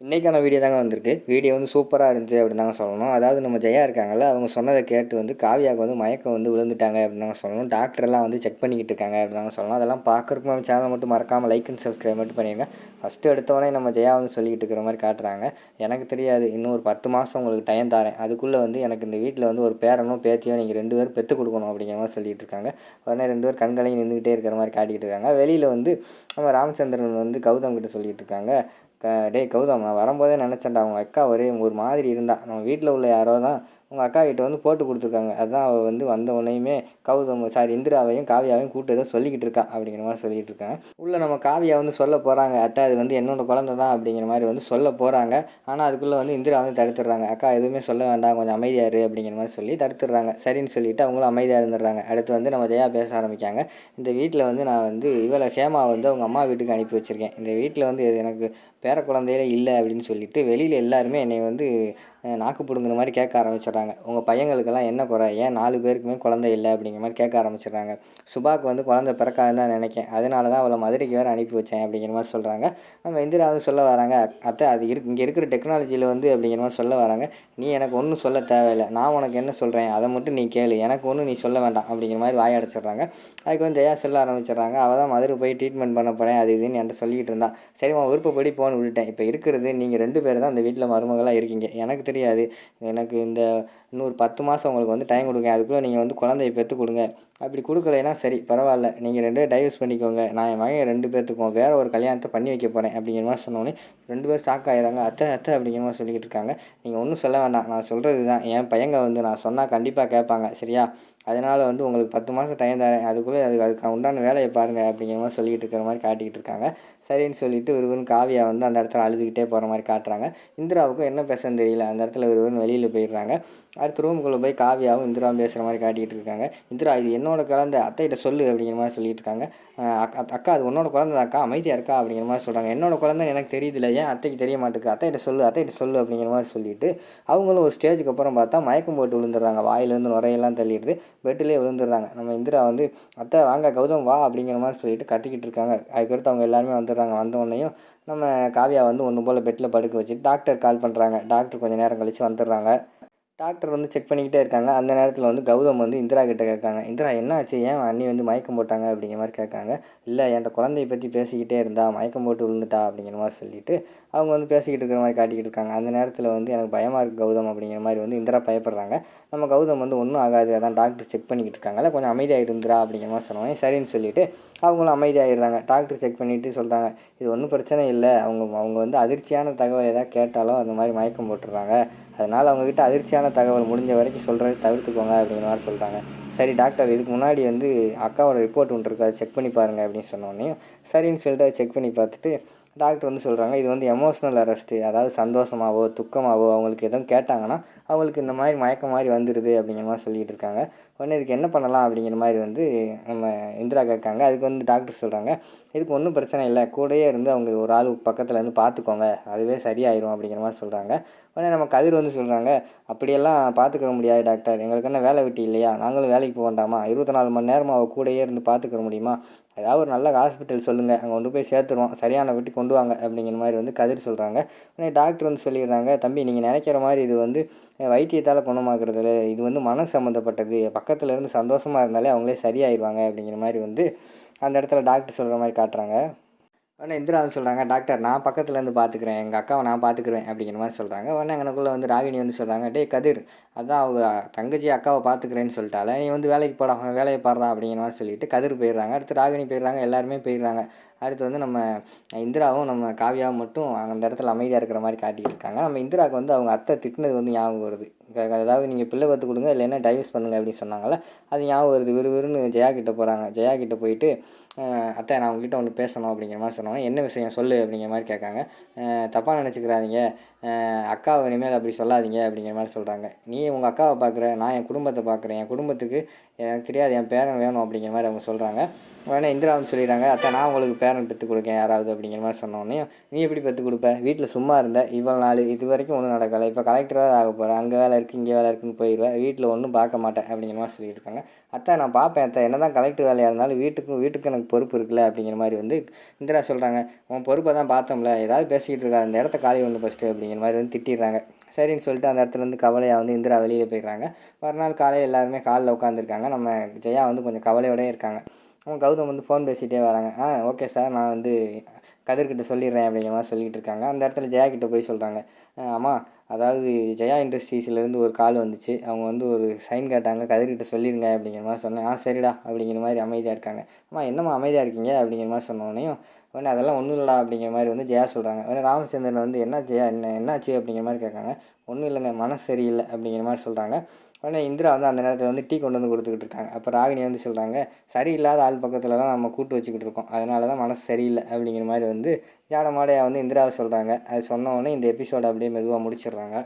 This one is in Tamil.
இன்றைக்கான வீடியோ தாங்க வந்திருக்கு. வீடியோ வந்து சூப்பராக இருந்துச்சு அப்படின்னு தாங்க சொல்லணும். அதாவது நம்ம ஜெயா இருக்காங்கல்ல, அவங்க சொன்னதை கேட்டு வந்து காவியாவுக்கு வந்து மயக்கம் வந்து விழுந்துட்டாங்க அப்படின்னு தாங்க சொல்லணும். டாக்டர்லாம் வந்து செக் பண்ணிக்கிட்டு இருக்காங்க அப்படின்னு தாங்க சொல்லணும். அதெல்லாம் பார்க்குறதுக்கு நம்ம சேனலை மட்டும் மறக்காமல் லைக் அண்ட் சப்ஸ்கிரைப் மட்டும் பண்ணிடுங்க. ஃபஸ்ட்டு எடுத்தோடனே நம்ம ஜெயா வந்து சொல்லிக்கிட்டு இருக்கிற மாதிரி காட்டுறாங்க. எனக்கு தெரியாது, இன்னும் ஒரு 10 மாதம் உங்களுக்கு டைம் தரேன், அதுக்குள்ளே வந்து எனக்கு இந்த வீட்டில் வந்து ஒரு பேரனோ பேத்தியோ நீங்கள் 2 பேரும் பெற்று கொடுக்கணும் அப்படிங்கிற மாதிரி சொல்லிட்டு இருக்காங்க. உடனே 2 பேர் கண்களையும் நின்றுக்கிட்டே இருக்கிற மாதிரி காட்டிக்கிட்டு இருக்காங்க. வெளியில் வந்து நம்ம ராமச்சந்திரன் வந்து கௌதம் கிட்ட சொல்லிட்டு இருக்காங்க. டேய் கௌதம், நான் வரும்போதே நினச்சேன்டா, அவங்க அக்கா ஒரே ஒரு மாதிரி இருந்தா, நம்ம வீட்டில் உள்ள யாரோ தான் உங்கள் அக்கா கிட்ட வந்து போட்டு கொடுத்துருக்காங்க. அதுதான் அவள் வந்து வந்த உடனேயுமே கௌதம் சாரி இந்திராவையும் காவியாவையும் கூப்பிட்டு ஏதோ சொல்லிக்கிட்டு இருக்கா அப்படிங்கிற மாதிரி சொல்லிகிட்டு இருக்காங்க. உள்ளே நம்ம காவியா வந்து சொல்ல போகிறாங்க, அத்தை அது வந்து என்னோட குழந்தை தான் அப்படிங்கிற மாதிரி வந்து சொல்ல போகிறாங்க. ஆனால் அதுக்குள்ளே வந்து இந்திரா வந்து தடுத்துடுறாங்க. அக்கா எதுவுமே சொல்ல வேண்டாம், கொஞ்சம் அமைதியாக இரு அப்படிங்கிற மாதிரி சொல்லி தடுத்துடுறாங்க. சரின்னு சொல்லிவிட்டு அவங்களும் அமைதியாக இருந்துடுறாங்க. அடுத்து வந்து நம்ம ஜெயா பேச ஆரம்பிக்காங்க. இந்த வீட்டில் வந்து நான் வந்து இவளை ஹேமா வந்து அவங்க அம்மா வீட்டுக்கு அனுப்பி வச்சுருக்கேன். இந்த வீட்டில் வந்து எனக்கு பேர குழந்தையிலே இல்லை அப்படின்னு சொல்லிட்டு வெளியில் எல்லாருமே என்னை வந்து நாக்கு பிடுங்குற மாதிரி கேட்க ஆரம்பிச்சிடுறாங்க. உங்கள் பையங்களுக்கெல்லாம் என்ன குறை, ஏன் 4 பேருக்குமே குழந்தை இல்லை அப்படிங்கிற மாதிரி கேட்க ஆரம்பிச்சிடுறாங்க. சுபாக்கு வந்து குழந்தை பிறக்காதுன்னு தான் நினைக்கேன், அதனால தான் அவளை மதுரைக்கு வேறு அனுப்பி வச்சேன் அப்படிங்கிற மாதிரி சொல்கிறாங்க. நம்ம இந்திரா வந்து சொல்ல வராங்க, அத்தை அது இங்கே இருக்கிற டெக்னாலஜியில் வந்து அப்படிங்கிற மாதிரி சொல்ல வராங்க. நீ எனக்கு ஒன்றும் சொல்ல தேவையில்லை, நான் உனக்கு என்ன சொல்கிறேன் அதை மட்டும் நீ கேளு, எனக்கு ஒன்றும் நீ சொல்ல வேண்டாம் அப்படிங்கிற மாதிரி வாயடைச்சிடுறாங்க. அதுக்கு வந்து ஜெயா சொல்ல ஆரம்பிச்சிடுறாங்க, அவள் தான் மதுரை போய் ட்ரீட்மெண்ட் பண்ண போகிறேன் அது இதுன்னு என்கிட்ட சொல்லிக்கிட்டு இருந்தா. சரி உன் விருப்பப்படி போன்னு விட்டுட்டேன். இப்போ இருக்கிறது நீங்கள் 2 பேர் தான் இந்த வீட்டில் மருமகளாக இருக்கீங்க. எனக்கு தெரியாது, எனக்கு இந்த இன்னொரு 10 மாதம் உங்களுக்கு வந்து டைம் கொடுங்க, அதுக்குள்ளே நீங்கள் வந்து குழந்தைய பெற்று கொடுங்க. அப்படி கொடுக்கலைன்னா சரி பரவாயில்ல, நீங்கள் 2 பேரும் டைவர்ஸ் பண்ணிக்கோங்க, நான் என் மகன் 2 பேர்த்துக்கும் வேறு ஒரு கல்யாணத்தை பண்ணி வைக்க போகிறேன் அப்படிங்கிற மாதிரி சொன்னோன்னே 2 பேர் ஷாக் ஆகிடுறாங்க. அத்தை அத்தை அப்படிங்கிற மாதிரி சொல்லிக்கிட்டு இருக்காங்க. நீங்கள் ஒன்றும் சொல்ல வேண்டாம், நான் சொல்கிறது தான், என் பையங்க வந்து நான் சொன்னால் கண்டிப்பாக கேட்பாங்க சரியா, அதனால் வந்து உங்களுக்கு 10 மாதம் டைம் தரேன், அதுக்குள்ளே அதுக்கு உண்டான வேலையை பாருங்கள் அப்படிங்கிற மாதிரி சொல்லிக்கிட்டு இருக்கிற மாதிரி காட்டிக்கிட்டு இருக்காங்க. சரின்னு சொல்லிட்டு விறுவிறுன்னு காவியா வந்து அந்த இடத்துல அழுதுகிட்டே போகிற மாதிரி காட்டுறாங்க. இந்திராவுக்கும் என்ன பேசுன்னு தெரியல, அந்த இடத்துல விறுவிறுன்னு வெளியில் போயிடுறாங்க. அடுத்த ரூமுக்குள்ளே போய் காவியாவும் இந்திராவும் பேசுகிற மாதிரி காட்டிக்கிட்டு இருக்காங்க. இந்திரா இது என்னோட குழந்தை, அத்தைகிட்ட சொல்லு அப்படிங்கிற மாதிரி சொல்லிட்டு இருக்காங்க. அக்கா அது உன்னோட குழந்தை அக்கா, அமைதியாக இருக்கா அப்படிங்கிற மாதிரி சொல்கிறாங்க. என்னோட குழந்தைன்னு எனக்கு தெரியுதுல்ல, ஏன் அத்தைக்கு தெரிய மாட்டேங்குது, அத்தைகிட்ட சொல்லு அப்படிங்கிற மாதிரி சொல்லிட்டு அவங்களும் ஒரு ஸ்டேஜுக்கு அப்புறம் பார்த்தா மயக்கம் போட்டு விழுந்துடுறாங்க. வாயிலேருந்து நுரையெல்லாம் தள்ளிடுது, பெட்டிலே விழுந்துடுறாங்க. நம்ம இந்திரா வந்து அத்தை வாங்க கௌதம் வா அப்படிங்கிற மாதிரி சொல்லிட்டு கத்திக்கிட்டு இருக்காங்க. அதுக்கடுத்து அவங்க எல்லாருமே வந்துடுறாங்க. வந்தோடனையும் நம்ம காவியா வந்து ஒன்று போல் பெட்டில் படுக்க வச்சுட்டு டாக்டர் கால் பண்ணுறாங்க. டாக்டர் கொஞ்சம் நேரம் கழித்து வந்துடுறாங்க. டாக்டர் வந்து செக் பண்ணிக்கிட்டே இருக்காங்க. அந்த நேரத்தில் வந்து கௌதம் வந்து இந்திரா கிட்ட கேட்காங்க, இந்திரா என்ன ஆச்சு, ஏன் அண்ணி வந்து மயக்கம் போட்டாங்க அப்படிங்கிற மாதிரி கேட்காங்க. இல்லை என்கிட்ட குழந்தைய பற்றி பேசிக்கிட்டே இருந்தா, மயக்கம் போட்டு விழுந்துட்டா அப்படிங்கிற மாதிரி சொல்லிவிட்டு அவங்க வந்து பேசிக்கிட்டு இருக்கிற மாதிரி காட்டிக்கிட்டு இருக்காங்க. அந்த நேரத்தில் வந்து எனக்கு பயமாக இருக்குது கௌதம் அப்படிங்கிற மாதிரி வந்து இந்திரா பயப்படுறாங்க. நம்ம கௌதம் வந்து ஒன்றும் ஆகாது, அதான் டாக்டர் செக் பண்ணிக்கிட்டு இருக்காங்கல்ல, கொஞ்சம் அமைதியாக இருந்துரா அப்படிங்கிற மாதிரி சொன்னோன்னே சரின்னு சொல்லிவிட்டு அவங்களும் அமைதியாகிடுறாங்க. டாக்டர் செக் பண்ணிவிட்டு சொல்கிறாங்க, இது ஒன்றும் பிரச்சனை இல்லை, அவங்க அவங்க வந்து அதிர்ச்சியான தகவல் ஏதாவது கேட்டாலும் அந்த மாதிரி மயக்கம் போட்டுடுறாங்க, அதனால் அவங்கக்கிட்ட அதிர்ச்சியான தகவல் முடிஞ்ச வரைக்கும் சொல்கிறத தவிர்த்துக்கோங்க அப்படிங்கிற மாதிரி சொல்கிறாங்க. சரி டாக்டர், இதுக்கு முன்னாடி வந்து அக்காவோட ரிப்போர்ட் ஒன்று இருக்குது, அதை செக் பண்ணி பாருங்கள் அப்படின்னு சொன்னோடனே சரின்னு சொல்லிட்டு அதை செக் பண்ணி பார்த்துட்டு டாக்டர் வந்து சொல்கிறாங்க, இது வந்து எமோஷ்னல் அரெஸ்ட்டு, அதாவது சந்தோஷமாகவோ துக்கமாகவோ அவங்களுக்கு எதுவும் கேட்டாங்கன்னா அவங்களுக்கு இந்த மாதிரி மயக்கம் மாதிரி வந்துடுது அப்படிங்கிற மாதிரி சொல்லிகிட்டு இருக்காங்க. உடனே இதுக்கு என்ன பண்ணலாம் அப்படிங்கிற மாதிரி வந்து நம்ம இந்திரா கேட்காங்க. அதுக்கு வந்து டாக்டர் சொல்கிறாங்க, இதுக்கு ஒன்றும் பிரச்சனை இல்லை, கூடயே இருந்து அவங்க ஒரு ஆள் பக்கத்தில் இருந்து பார்த்துக்கோங்க, அதுவே சரியாயிரும் அப்படிங்கிற மாதிரி சொல்கிறாங்க. உடனே நம்ம கதிர் வந்து சொல்கிறாங்க, அப்படியெல்லாம் பார்த்துக்கிற முடியாது டாக்டர், எங்களுக்கு என்ன வேலை வெட்டி இல்லையா, நாங்களும் வேலைக்கு போக வேண்டாமா, 24 மணி நேரமும் அவள் கூடயே இருந்து பார்த்துக்கிற முடியுமா, ஏதாவது ஒரு நல்ல ஹாஸ்பிட்டல் சொல்லுங்கள், அங்கே கொண்டு போய் சேர்த்துருவோம், சரியான வீட்டுக்கு கொண்டு வாங்க அப்படிங்கிற மாதிரி வந்து கதிர் சொல்கிறாங்க. உடனே டாக்டர் வந்து சொல்லிடுறாங்க, தம்பி நீங்கள் நினைக்கிற மாதிரி இது வந்து வைத்தியத்தால் குணமாக்குறதில்ல, இது வந்து மன சம்மந்தப்பட்டது, பக்கத்தில் இருந்து சந்தோஷமாக இருந்தாலே அவங்களே சரியாயிடுவாங்க அப்படிங்கிற மாதிரி வந்து அந்த இடத்துல டாக்டர் சொல்கிற மாதிரி காட்டுறாங்க. உடனே இந்திரா வந்து சொல்கிறாங்க, டாக்டர் நான் பக்கத்துலேருந்து பார்த்துக்குறேன், எங்கள் அக்காவை நான் பார்த்துக்குறேன் அப்படிங்கிற மாதிரி சொல்கிறாங்க. உடனே அங்கனக்குள்ளே வந்து ராகினி வந்து சொல்கிறாங்க, டேய் கதிர், அதான் அவங்க தங்கச்சி அக்காவை பார்த்துக்கிறேன்னு சொல்லிட்டால, நீ வந்து வேலைக்கு போடா, அவன் வேலையை பாடுறா அப்படிங்கிற மாதிரி சொல்லிட்டு கதிர் போயிடுறாங்க. அடுத்து ராகினி போயிடுறாங்க, எல்லாருமே போயிடுறாங்க. அடுத்து வந்து நம்ம இந்திராவும் நம்ம காவியாவும் மட்டும் அந்த இடத்துல அமைதியாக இருக்கிற மாதிரி காட்டிக்கிட்டு இருக்காங்க. நம்ம இந்திராவுக்கு வந்து அவங்க அத்தை திட்டினது வந்து ஞாபகம் வருது. அதாவது நீங்கள் பிள்ளை பார்த்து கொடுங்க, இல்லைன்னா டைவர்ஸ் பண்ணுங்கள் அப்படின்னு சொன்னாங்கள்ல, அது ஞாபகம் வருது. விறுவிறுன்னு ஜெயா கிட்டே போகிறாங்க. ஜெயா கிட்டே போயிட்டு அத்தை நான் உங்ககிட்ட ஒன்று பேசணும் அப்படிங்கிற மாதிரி சொன்னாங்க. என்ன விஷயம் சொல்லு அப்படிங்கிற மாதிரி கேட்காங்க. தப்பாக நினச்சிக்கிறாதீங்க, அக்காவை இனிமேல் அப்படி சொல்லாதீங்க அப்படிங்கிற மாதிரி சொல்கிறாங்க. நீ உங்கள் அக்காவை பார்க்குற, நான் என் குடும்பத்தை பார்க்குறேன், என் குடும்பத்துக்கு எனக்கு தெரியாது என் பேரன் வேணும் அப்படிங்கிற மாதிரி அவங்க சொல்கிறாங்க. உடனே இந்திரா வந்து சொல்லிடுறாங்க, அத்தை நான் உங்களுக்கு பேரன் பெற்று கொடுக்கேன் யாராவது அப்படிங்கிற மாதிரி சொன்னோடனே, நீ எப்படி பெற்று கொடுப்ப, வீட்டில் சும்மா இருந்த இவ்வளோ நாள் இது வரைக்கும் ஒன்றும் நடக்கலை, இப்போ கலெக்டராக ஆக போகிறேன், அங்கே வேலை இருக்குது இங்கே வேலை இருக்குன்னு போயிடுவேன், வீட்டில் ஒன்றும் பார்க்க மாட்டேன் அப்படிங்கிற மாதிரி சொல்லிட்டு இருக்காங்க. அத்தை நான் பார்ப்பேன் அத்தை, என்ன தான் கலெக்டர் வேலையாக இருந்தாலும் வீட்டுக்கு எனக்கு பொறுப்பு இருக்குல்ல அப்படிங்கிற மாதிரி வந்து இந்திரா சொல்கிறாங்க. உன் பொறுப்பை தான் பார்த்தோம்ல, ஏதாவது பேசிக்கிட்டு இருக்கா, அந்த இடத்த காலி ஒன்று ஃபஸ்ட்டு அப்படிங்கிற மாதிரி வந்து திட்டிடுறாங்க. சரின்னு சொல்லிட்டு அந்த இடத்துலேருந்து கவலையாக வந்து இந்திரா வெளியில் போயிடுறாங்க. மறுநாள் காலையில் எல்லாருமே காலில் உட்காந்துருக்காங்க. நம்ம ஜெயா வந்து கொஞ்சம் கவலையோடய இருக்காங்க. அவங்க கௌதம் வந்து ஃபோன் பேசிகிட்டே வராங்க. ஓகே சார், நான் வந்து கதிர்கிட்ட சொல்லிடுறேன் அப்படிங்கிற மாதிரி சொல்லிகிட்டு இருக்காங்க. அந்த இடத்துல ஜெயா கிட்டே போய் சொல்கிறாங்க, அம்மா அதாவது ஜெயா இண்டஸ்ட்ரீஸ்லேருந்து ஒரு கால் வந்துச்சு, அவங்க வந்து ஒரு சைன் கேட்டாங்க, கதிர்கிட்ட சொல்லிடுங்க அப்படிங்கிற மாதிரி சொன்னேன். சரிடா அப்படிங்கிற மாதிரி அமைதியாக இருக்காங்க. அம்மா என்னம்மா அமைதியாக இருக்கீங்க அப்படிங்கிற மாதிரி சொன்னோடனையும் உடனே அதெல்லாம் ஒன்றும் இல்லைடா அப்படிங்கிற மாதிரி வந்து ஜெயா சொல்கிறாங்க. உடனே ராமச்சந்திரன் வந்து என்ன ஜெயா என்னாச்சு அப்படிங்கிற மாதிரி கேட்காங்க. ஒன்றும் இல்லைங்க, மனசு சரியில்லை அப்படிங்கிற மாதிரி சொல்கிறாங்க. உடனே இந்திரா வந்து அந்த நேரத்தில் வந்து டீ கொண்டு வந்து கொடுத்துக்கிட்டு இருக்காங்க. அப்போ ராகினி வந்து சொல்கிறாங்க, சரியில்லாத ஆள் பக்கத்துலலாம் நம்ம கூட்டு வச்சுக்கிட்டு இருக்கோம், அதனால தான் மனசு சரியில்லை அப்படிங்கிற மாதிரி வந்து ஜாட மாடையாக வந்து இந்திராவை சொல்கிறாங்க. அது சொன்ன உடனே இந்த எபிசோட அப்படியே மெதுவாக முடிச்சிடுறாங்க.